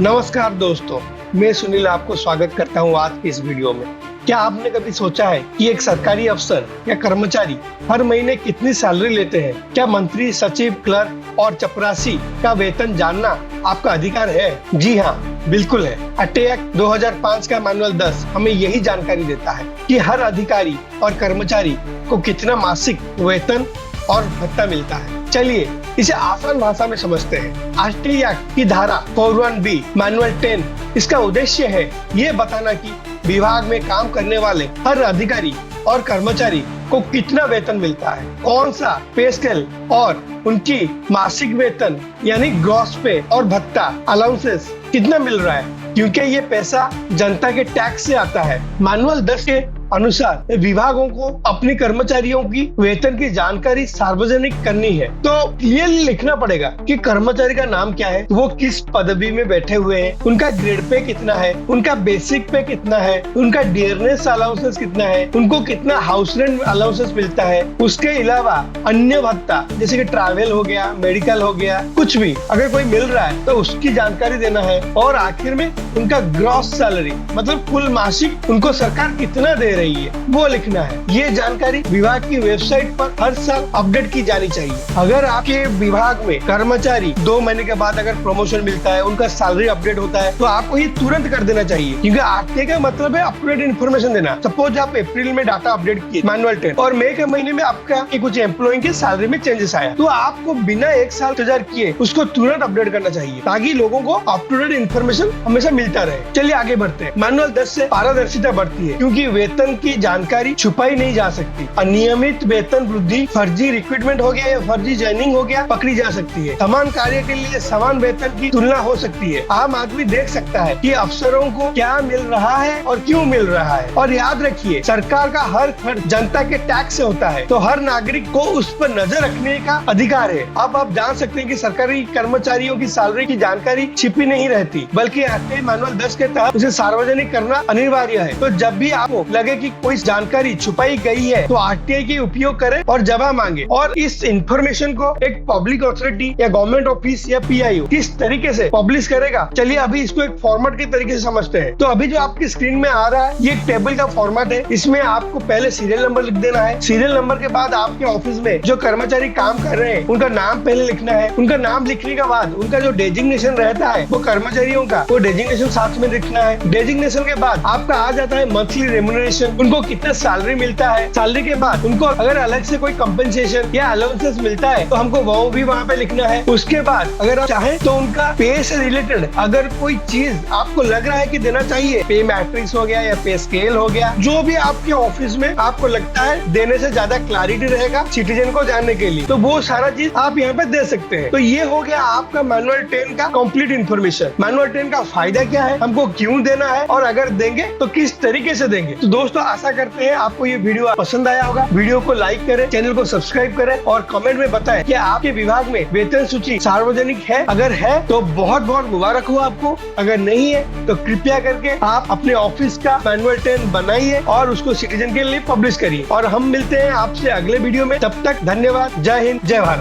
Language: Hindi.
नमस्कार दोस्तों, मैं सुनील आपको स्वागत करता हूं आज की इस वीडियो में। क्या आपने कभी सोचा है कि एक सरकारी अफसर या कर्मचारी हर महीने कितनी सैलरी लेते हैं? क्या मंत्री, सचिव, क्लर्क और चपरासी का वेतन जानना आपका अधिकार है? जी हाँ, बिल्कुल है। अटे एक्ट 2005 का मैनुअल 10 हमें यही जानकारी देता है कि हर अधिकारी और कर्मचारी को कितना मासिक वेतन और भत्ता मिलता है। चलिए इसे आसान भाषा में समझते हैं। आरटीआई एक्ट की धारा 41B मैनुअल 10 इसका उद्देश्य है ये बताना कि विभाग में काम करने वाले हर अधिकारी और कर्मचारी को कितना वेतन मिलता है, कौन सा पे स्केल और उनकी मासिक वेतन यानी ग्रॉस पे और भत्ता अलाउंसेस कितना मिल रहा है, क्योंकि ये पैसा जनता के टैक्स से आता है। मैनुअल 10 के अनुसार विभागों को अपने कर्मचारियों की वेतन की जानकारी सार्वजनिक करनी है, तो क्लियरली लिखना पड़ेगा कि कर्मचारी का नाम क्या है, वो किस पदवी में बैठे हुए हैं, उनका ग्रेड पे कितना है, उनका बेसिक पे कितना है, उनका डियरनेस अलाउंसेस कितना है, उनको कितना हाउस रेंट अलाउंसेस मिलता है। उसके अलावा अन्य भत्ता जैसे कि ट्रैवल हो गया, मेडिकल हो गया, कुछ भी अगर कोई मिल रहा है तो उसकी जानकारी देना है। और आखिर में उनका ग्रॉस सैलरी मतलब कुल मासिक उनको सरकार कितना दे रही है वो लिखना है। ये जानकारी विभाग की वेबसाइट पर हर साल अपडेट की जानी चाहिए। अगर आपके विभाग में कर्मचारी 2 महीने के बाद अगर प्रमोशन मिलता है, उनका सैलरी अपडेट होता है, तो आपको ये तुरंत कर देना चाहिए, क्योंकि आरटीआई का मतलब है अप टू डेट इन्फॉर्मेशन देना। सपोज आप अप्रैल में डाटा अपडेट किए मैनुअल 10 और मई के महीने में आपका कुछ एम्प्लॉय के सैलरी में चेंजेस आया, तो आपको बिना एक साल इंतजार किए उसको तुरंत अपडेट करना चाहिए, ताकि लोगों को अप टू डेट इन्फॉर्मेशन हमेशा मिलता रहे। चलिए आगे बढ़ते हैं। मैनुअल 10 से पारदर्शिता बढ़ती है, क्योंकि वेतन की जानकारी छुपाई नहीं जा सकती। अनियमित वेतन वृद्धि, फर्जी रिक्रूटमेंट हो गया या फर्जी ज्वाइनिंग हो गया, पकड़ी जा सकती है। समान कार्य के लिए समान वेतन की तुलना हो सकती है। आम आदमी देख सकता है कि अफसरों को क्या मिल रहा है और क्यों मिल रहा है। और याद रखिए, सरकार का हर खर्च जनता के टैक्स से होता है, तो हर नागरिक को उस पर नजर रखने का अधिकार है। अब आप जान सकते हैं कि सरकारी कर्मचारियों की सैलरी की जानकारी छिपी नहीं रहती, बल्कि आरटीआई मैनुअल 10 के तहत उसे सार्वजनिक करना अनिवार्य है। तो जब भी आपको लगे कि कोई जानकारी छुपाई गई है, तो आरटीआई की उपयोग करें और जवाब मांगे। और इस इंफॉर्मेशन को एक पब्लिक अथॉरिटी या गवर्नमेंट ऑफिस या पीआईओ किस तरीके से पब्लिश करेगा, चलिए अभी इसको एक फॉर्मेट के तरीके से समझते हैं। तो अभी जो आपकी स्क्रीन में आ रहा है, ये एक टेबल का फॉर्मेट है। इसमें आपको पहले सीरियल नंबर लिख देना है। सीरियल नंबर के बाद आपके ऑफिस में जो कर्मचारी काम कर रहे हैं उनका नाम पहले लिखना है। उनका नाम लिखने के बाद उनका जो डेजिग्नेशन रहता है वो कर्मचारियों का, वो डेजिग्नेशन साथ में लिखना है। डेजिग्नेशन के बाद आपका आ जाता है मंथली रेम्युनरेशन, उनको कितना सैलरी मिलता है। सैलरी के बाद उनको अगर अलग से कोई कंपनसेशन या अलाउंसेस मिलता है तो हमको वो भी वहाँ पे लिखना है। उसके बाद अगर आप चाहें तो उनका पे से रिलेटेड अगर कोई चीज आपको लग रहा है कि देना चाहिए, पे मैट्रिक्स हो गया या पे स्केल हो गया, जो भी आपके ऑफिस में आपको लगता है देने से ज्यादा क्लैरिटी रहेगा सिटीजन को जानने के लिए, तो वो सारा चीज आप यहाँ पे दे सकते हैं। तो ये हो गया आपका मैनुअल 10 का कंप्लीट इन्फॉर्मेशन। मैनुअल 10 का फायदा क्या है, हमको क्यों देना है और अगर देंगे तो किस तरीके से देंगे। तो दोस्तों आशा करते हैं आपको ये वीडियो पसंद आया होगा। वीडियो को लाइक करें, चैनल को सब्सक्राइब करें और कमेंट में बताएं कि आपके विभाग में वेतन सूची सार्वजनिक है। अगर है तो बहुत बहुत मुबारक हो आपको, अगर नहीं है तो कृपया करके आप अपने ऑफिस का मैनुअल 10 बनाइए और उसको सिटीजन के लिए पब्लिश करिए। और हम मिलते हैं आपसे अगले वीडियो में। तब तक धन्यवाद। जय हिंद, जय भारत।